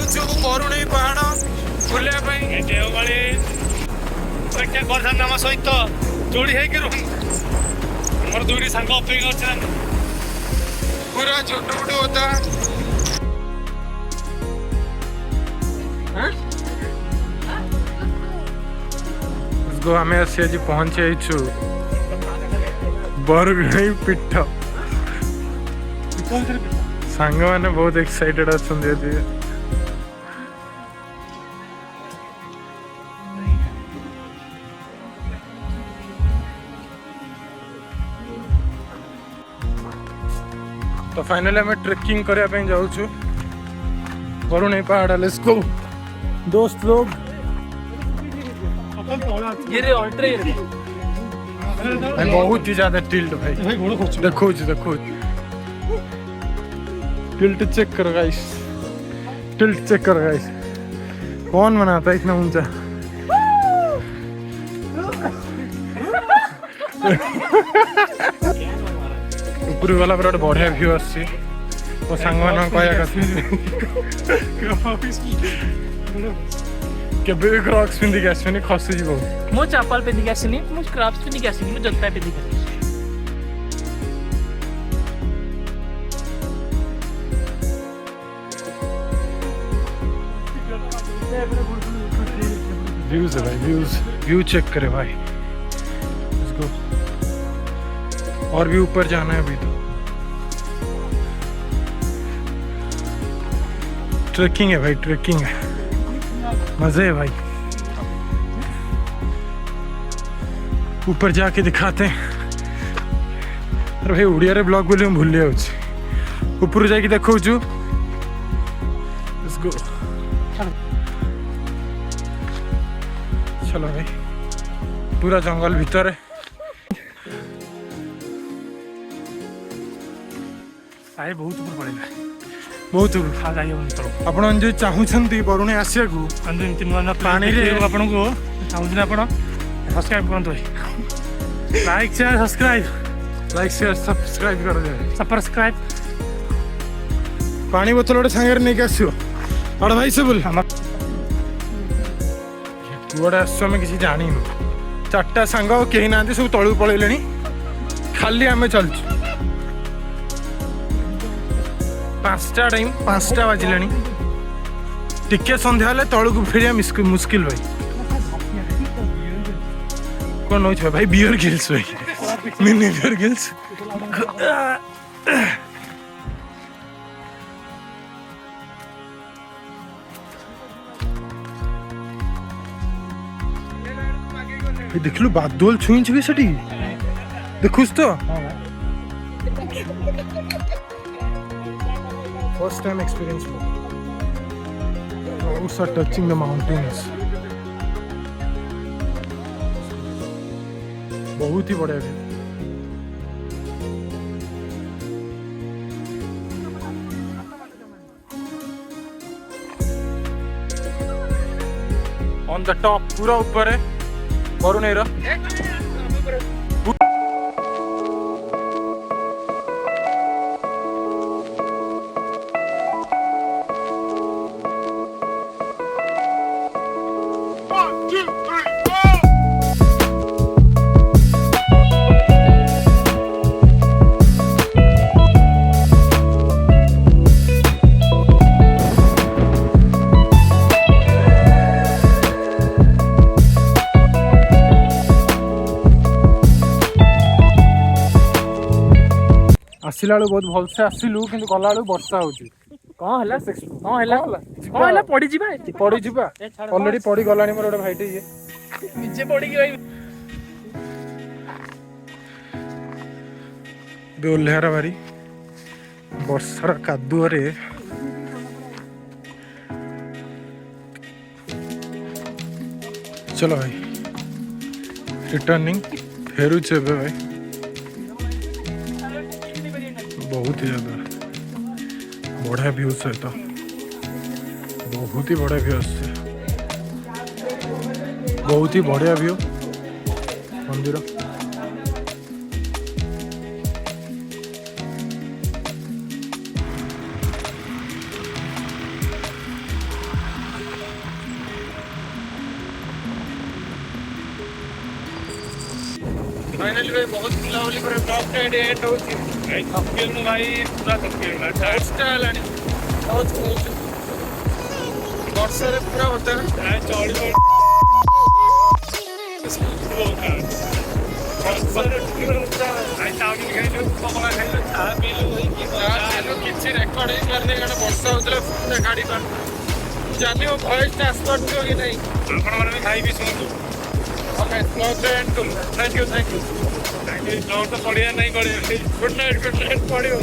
जाऊँ बरुणेई पहाड़ बुलाया देवमाली अपेक्षा कर आम सहित जोड़ी होमर दुईटी सांग अपेक्षा अच्छे पूरा छोट मोट होता आम आसी आज पहुंचे बरगुई पीठ सांग मैंने बहुत एक्साइटेड अच्छा तो फाइनली आम ट्रेकिंग करने जाऊँ बरुणेई पहाड़ लेट्स गो दोस्त लोग बहुत ही ज्यादा टिल्ट भाई देखो देखो टिल्ट चेक करो गाइस टिल्ट चेक करो गाइस कौन बनाता है इतना ऊंचा ऊपर वाला पर गोटे बढ़िया व्यू आसी मो सांग मान केबे भी क्रॉक्स पिंधिक आसनी खसीज मो चप्पल पिंधिक आसनी मो क्रॉक्स पिंधिक आसनी मो जूता पिंधिक व्यूज है भाई व्यू चेक करे भाई लेट्स गो और भी ऊपर जाना है अभी तो ट्रेकिंग है भाई ट्रेकिंग है मजे है भाई ऊपर जाके दिखाते हैं अरे भाई उड़िया रे ब्लॉग बोले भूल जाऊँ ऊपर जाके देखो लेट्स गो चलो भाई पूरा जंगल भीतर है आए बहुत ऊपर पड़ेगा बहुत आपन जो चाहूँ बरुणेई आसिया एमती नुआ पानी आपन को चाहूँ आप सब्सक्राइब करूँ लाइक शेयर सब्सक्राइब कर दे सब्सक्राइब पानी बोतल गोटे सांगे नहीं आसो बड़ भाई से बोल गोटे आम किसी जानी चार्टा सांग कहीं ना सब तलू पलैले खाली आम चलचु 5टा टाइम 5टा बाजिले टिके संध्या हेल्ले तलू को फेरिया मुस्किल भाई कौन नौ भाई बियर गिल्स भाई मिनी बियर गिल्स देख लु बादल छुई से देखुस तो first time experience clouds are touching the mountains बहुत ही बढ़िया व्यू ऑन द टॉप पूरा ऊपर है बरुणेई रा आसला बेलू बहुत भलसे आसलु कि गला बेलू वर्षा हो पड़ी पड़ा अलरेडी पड़ी गला मोर गोटे भाईटे ये निजे पड़ी ओह्लार बारी वर्षार कादुअरे चलो भाई रिटर्निंग फेरुचे भाई बहुत ही ज्यादा बढ़िया व्यू सहित बहुत ही बढ़िया व्यू आसছে बहुत ही बढ़िया व्यू मंदिर फाइनली भाई बहुत बुलाबुली पर ब्लॉग ଟା ଏଠି ଏଣ୍ଡ ହଉଛି। ଭାଇ ଥକିଗଲୁ ଭାଇ ପୁରା ଥକିଗଲୁ ଟା ହେଲାଣି ବହୁତ ବର୍ଷାରେ ପୁରା ଓଦା। ଚଳିବ ଭାଇ ଚାଉମିନ ଖାଇଲୁ ପକୋଡ଼ା ଖାଇଲୁ ଚା ପିଇଲୁ କିଛି ରେକର୍ଡ ହେଇପାରୁନି କାରଣ ବର୍ଷା ହଉଥିଲା ଗାଡ଼ି ପାର ଜାନି ମୋ ଭଏସଟା ଆସିପାରୁଥିବ କି ନାହିଁ। ଆପଣମାନେ ବି ଖାଇବି ଶୁଣନ୍ତୁ। ଓକେ ବ୍ଲଗ୍ଟା ଏଣ୍ଡ କଲୁ। ଥ୍ୟାଙ୍କ ୟୁ ବ୍ଲଗ୍ ତ ପଡ଼ିବାର ନାହିଁ ଗୁଡ୍ ନାଇଟ୍ ପଡ଼ିବ।